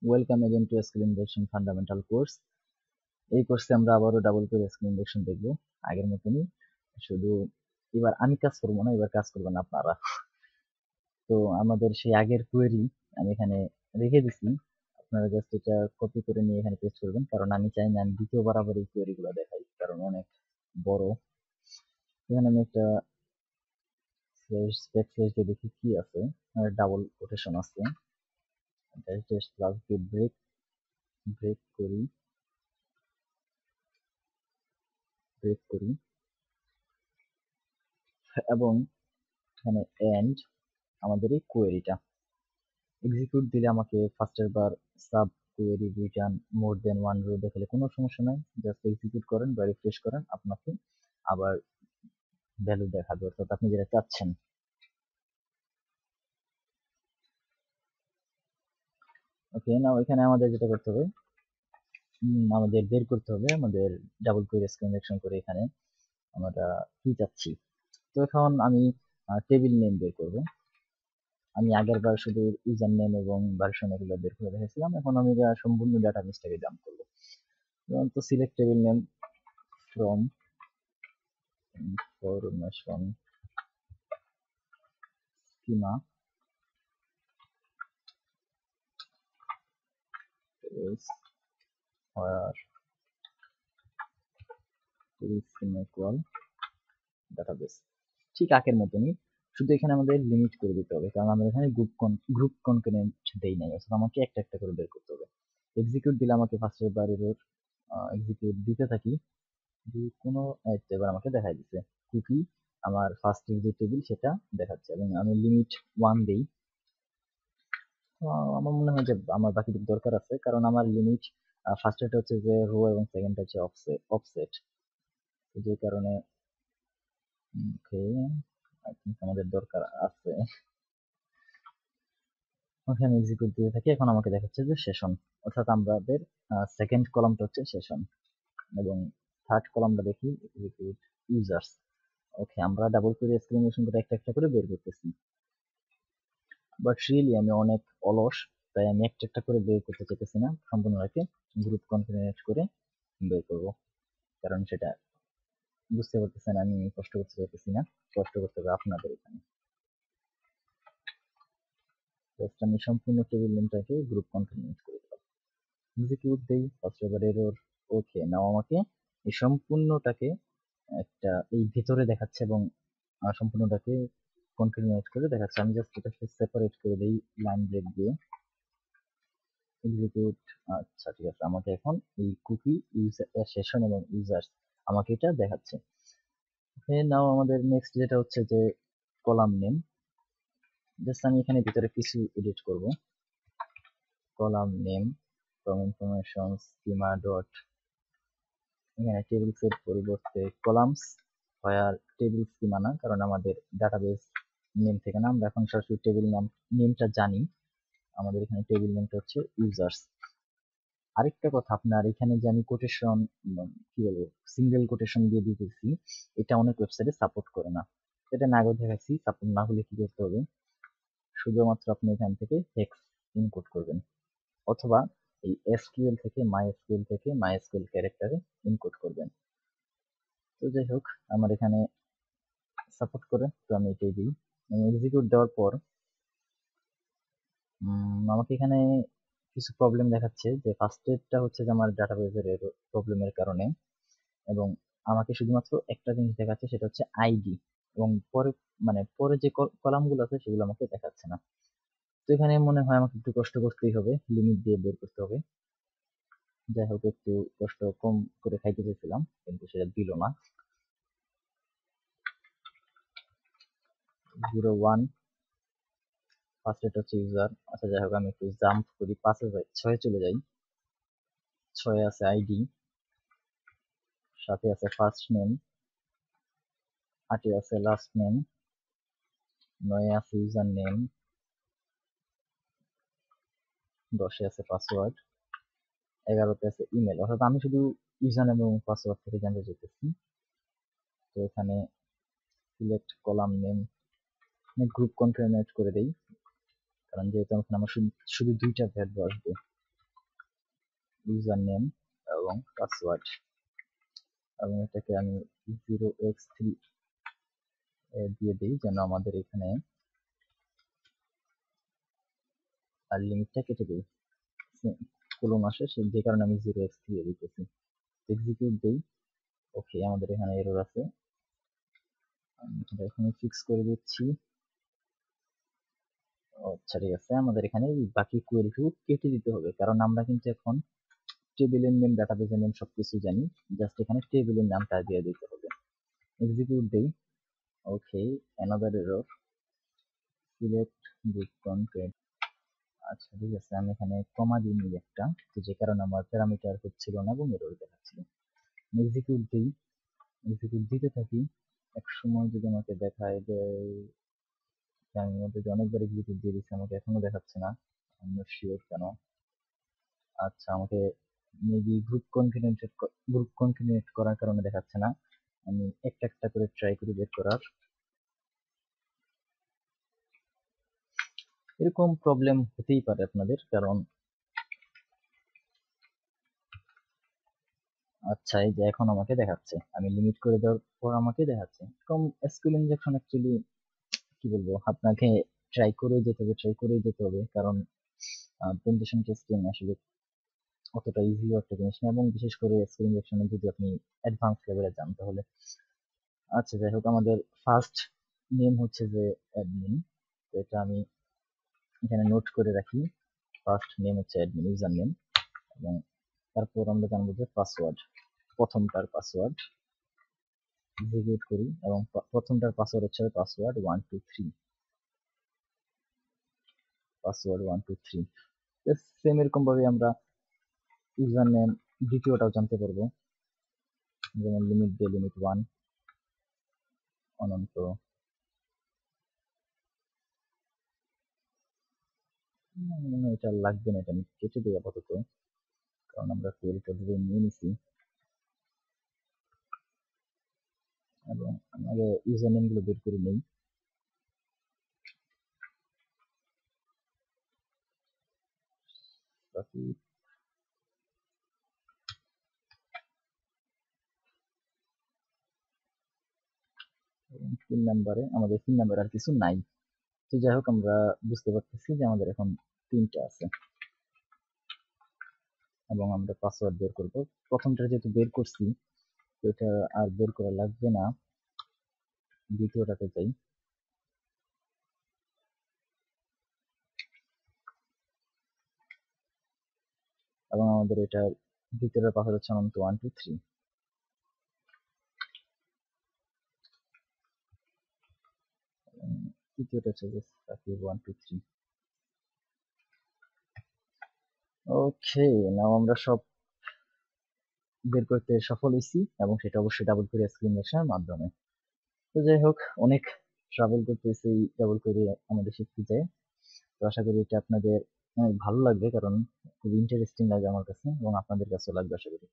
Welcome again two SQL injection fundamental course. এই কোর্সে আমরা আবারও ডাবল করে এসকিউএল ইনজেকশন দেখবো আগের মতনই। শুধু এবার আমি কাজ করবো না, এবার কাজ করবেন আপনারা। তো আমাদের সেই আগের কোয়েরি আমি এখানে রেখে দিচ্ছি, আপনারা জাস্ট এটা কপি করে নিয়ে এখানে পেস্ট করবেন, কারণ আমি চাই না আমি দ্বিতীয়বার আবার এই কোয়েরি গুলো দেখাই, কারণ অনেক বড়। এখানে আমি একটা ব্যাকস্ল্যাশ দিয়ে দেখি কি আছে, ডাবল কোটেশন আছে, জাস্ট প্লাস দিয়ে ব্রেক করি এবং এখানে এন্ড আমাদের এই কোয়েরিটা এক্সিকিউট দিলে আমাকে ফার্স্টের বার সাব কোয়েরি রিটার্ন মোর দেন ওয়ান রো দেখালে কোনো সমস্যা নাই, জাস্ট এক্সিকিউট করেন বা রিফ্রেশ করেন, আপনাকে আবার ভ্যালু দেখাবে, অর্থাৎ আপনি যেটা চাচ্ছেন। ওকে, না এখানে আমাদের যেটা করতে হবে, আমাদের বের করতে হবে আমাদের ডাবল কোয়েরি ইনজেকশন করে এখানে আমরা কি চাচ্ছি। তো এখন আমি টেবিল নেম বের করব। আমি আগের বার শুধু ইউজার নেম এবং ভার্সন এগুলো বের করে রেখেছিলাম, এখন আমি সম্পূর্ণ ডাটাবেসটাকে ডাম্প করবো। তো select table name from information schema is where is equal database। ঠিক আগের মতনই, শুধু এখানে আমাদের লিমিট করে দিতে হবে, কারণ আমরা এখানে গ্রুপ কনকারেন্ট দেই নাই, অর্থাৎ আমাকে একটা একটা করে বের করতে হবে। এক্সিকিউট দিলে আমাকে ফার্স্টের বার এরর এক্সিকিউট দিতে থাকি, কোনো এবার আমাকে দেখাই দিচ্ছে কুকি আমার ফার্স্টের যে টেবিল সেটা দেখাচ্ছে, এবং আমি লিমিট 1 দেই। আমার মনে হয় যে আমার বাকিটুকু দরকার আছে, কারণ আমার লিমিট ফার্স্টেরটা হচ্ছে যে রো এবং সেকেন্ডটা হচ্ছে অফসেট, যে কারণে ওকে আই থিংক আমাদের দরকার আছে। ওকে, আমি এক্সিকিউট দিয়ে থাকি, এখন আমাকে দেখাচ্ছে যে সেশন, অর্থাৎ আমাদের সেকেন্ড কলামটা হচ্ছে সেশন এবং থার্ড কলামটা দেখি এক্সিকিউট ইউজার্স। ওকে, আমরা ডাবল কোয়েরি এক্সক্লেমেশন করে একটা একটা করে বের করতেছি, বাট রিয়েলি আমি অনেক অলস, তাই আমি একটা একটা করে বের করতে চাইতেছি না, সম্পূর্ণটাকে গ্রুপ কনফিগারেট করে বের করব, কারণ সেটা বুঝতে পারতেছেন আমি কষ্ট করতে চাইতেছি না, কষ্ট করতে হবে আপনাদের এখানে। জাস্ট আমি সম্পূর্ণ টেবিল নেমটাকে গ্রুপ কনফিগারেট করে দিলাম, এক্সিকিউট দেই, ফার্স্ট এবার এরর। ওকে, নাও আমাকে এই সম্পূর্ণটাকে একটা এই ভিতরে দেখাচ্ছে এবং সম্পূর্ণটাকে কনফিগারেট করে দেখাচ্ছে। আমি জাস্ট এটাকে সেপারেট করে দেই লাইন ব্রেক দিয়ে, এক্সিকিউট। আচ্ছা ঠিক আছে, আমাকে এখন এই কুকি ইউজার সেশন এবং ইউজার্স আমাকে এটা দেখাচ্ছে। ওকে, নাও আমাদের নেক্সট যেটা হচ্ছে যে কলাম নেম, জাস্ট আমি এখানে ভিতরে কিছু এডিট করব। Column name from information schema dot, এখানে টেবিলস এর পরিবর্তে কলামস, হোয়ার টেবিল স্কিমা না, কারণ আমাদের ডাটাবেস নেম থেকে না, আমরা এখন সরাসরি টেবিল নেমটা জানি, আমাদের এখানে টেবিল নেমটা হচ্ছে ইউজার্স। আরেকটা কথা, আপনার এখানে যে আমি কোটেশন কি বলবো সিঙ্গেল কোটেশন দিয়ে দিতেছি, এটা অনেক ওয়েবসাইটে সাপোর্ট করে না, এটা না আগে দেখাচ্ছি। সাপোর্ট না হলে কি করতে হবে, শুধুমাত্র আপনি এখান থেকে হেক্স ইনপুট করবেন, অথবা এই এসকিউএল থেকে মাই এসকিউএল ক্যারেক্টারে ইনপুট করবেন। তো যাই হোক, আমার এখানে সাপোর্ট করে, তো আমি এটাই দিই। এক্সিকিউট দেওয়ার পর আমাকে এখানে কিছু প্রবলেম দেখাচ্ছে, যে ফার্স্টেরটা হচ্ছে যে আমার ডাটাবেসের প্রবলেমের কারণে, এবং আমাকে শুধুমাত্র একটা জিনিস দেখাচ্ছে, সেটা হচ্ছে আইডি, এবং পরে পরে যে কলামগুলো আছে সেগুলো আমাকে দেখাচ্ছে না। তো এখানে মনে হয় আমাকে একটু কষ্ট করতেই হবে, লিমিট দিয়ে বের করতে হবে। যাই হোক, একটু কষ্ট কম করে খাইতে চেয়েছিলাম, কিন্তু সেটা দিল না। 01 ফার্স্ট এটা হচ্ছে ইউজার। আচ্ছা যাই হোক, আমি একটু জাম্প করি, 5 যাই, 6 চলে যাই। 6 আছে আইডি, 7 আছে ফার্স্ট নেম, 8 আছে লাস্ট নেম, 9 আছে ইউজার নেম, 10 আছে পাসওয়ার্ড, 11 আছে ইমেল। অর্থাৎ আমি শুধু ইউজার নেম এবং পাসওয়ার্ড থেকে জানতে চাইতেছি। তো এখানে সিলেক্ট কলাম নেম, গ্রুপ কনক্যাটেনেট করে দেই, কারণ যেহেতু এখন আমার শুধু দুইটা ভ্যালু আসবে, ইউজার নেম এবং পাসওয়ার্ড, এবং এটাকে আমি 0x3 দিয়ে দিই যেন আমাদের এখানে আর লিমিটটা কেটে দিই, কোলন আসে যে কারণে আমি 0x3 দিতেছি। এক্সিকিউট দিই। ওকে, আমাদের এখানে এরর আছে, আমি এটা এখানে ফিক্স করে দিচ্ছি। আচ্ছা ঠিক আছে, আমাদের এখানে বাকি কোয়েরিটুকু কেটে দিতে হবে, কারণ আমরা কিন্তু এখন টেবিলের নেম, ডাটাবেসের নেম সবকিছু জানি, জাস্ট এখানে টেবিলের নামটা দিয়ে দিতে হবে। এক্সিকিউট দেই। Okay, another error, select group content. আচ্ছা ঠিক আছে, আমি এখানে কমা দিয়ে নিই একটা, তো যে কারণে আমার প্যারামিটার হচ্ছিল না এবং এরর দেখাচ্ছিল। এক্সিকিউট দিই, এক্সিকিউট দিতে থাকি। এক সময় যদি আমাকে দেখায় যে আমি মধ্যে যে অনেকবার এক্সিকিউট দিয়ে দিচ্ছি, আমাকে এখনো দেখাচ্ছে না, আমি নট শিওর কেন। আচ্ছা, আমাকে মেবি গ্রুপ কনফিগারেট করার কারণে দেখাচ্ছে না। আমি একটা একটা করে ট্রাই করি বের করার। এরকম প্রবলেম হতেই পারে আপনাদের, কারণ আচ্ছা এই যে এখন আমাকে দেখাচ্ছে, আমি লিমিট করে দেওয়ার পর আমাকে দেখাচ্ছে। কম এসকিউএল ইনজেকশন অ্যাকচুয়ালি কি বলবো, আপনাকে ট্রাই করেই যেতে হবে, কারণ পেনিট্রেশন টেস্টিং আসলে অতটা ইজি একটা জিনিস না, এবং বিশেষ করে এসকিউএল ইনজেকশনে যদি আপনি অ্যাডভান্স লেভেলে যান তাহলে। আচ্ছা যাই হোক, আমাদের ফার্স্ট নেম হচ্ছে যে অ্যাডমিন, তো এটা আমি এখানে নোট করে রাখি। ফার্স্ট নেম হচ্ছে অ্যাডমিন, ইউজার নেম, এবং তারপর আমরা জানবো যে পাসওয়ার্ড, প্রথমটার পাসওয়ার্ড। এক্সিকিউট করি, এবং প্রথমটার পাসওয়ার্ড হচ্ছে পাসওয়ার্ড 123, পাসওয়ার্ড 123। সেম এরকম ভাবে আমরা ইউজার নেম দ্বিতীয়টাও জানতে পারবো, যেমন লিমিট দিয়ে লিমিট 1 অনন্ত। এটা লাগবে না, এটা আমি কেটে দিই আপাতত, কারণ আমরা কোয়েরিটা ধরে নিয়ে নিছি। এবং আমি আগে ইউজার নেম গুলো বের করে নেই। বাকি 3 নাম্বারে, আমাদের 3 নাম্বার আর কিছু নাই। তো যাই হোক, আমরা বুঝতে পারতেছি যে আমাদের এখন 3টা আছে, এবং আমরা পাসওয়ার্ড বের করব। প্রথমটা যেহেতু বের করছি, তো এটা আর বের করা লাগবে না, দ্বিতীয়টাতে যাই। এবং আমাদের এটা দ্বিতীয়টার পাসওয়ার্ড হচ্ছে অনন্ত 123, তৃতীয়টা হচ্ছে যে সাকিব 123। ওকে, নাও আমরা সব বের করতে সফল হয়েছি, এবং সেটা অবশ্যই ডাবল কোরি এক্সপ্লেনেশনের মাধ্যমে। তো যাই হোক, অনেক ট্রাভেল করতেছি এই ডাবল কোরি আমাদের শিখতে যায়। তো আশা করি এটা আপনাদের অনেক ভালো লাগবে, কারণ খুব ইন্টারেস্টিং লাগে আমার কাছে, এবং আপনাদের কাছেও লাগবে আশা করি।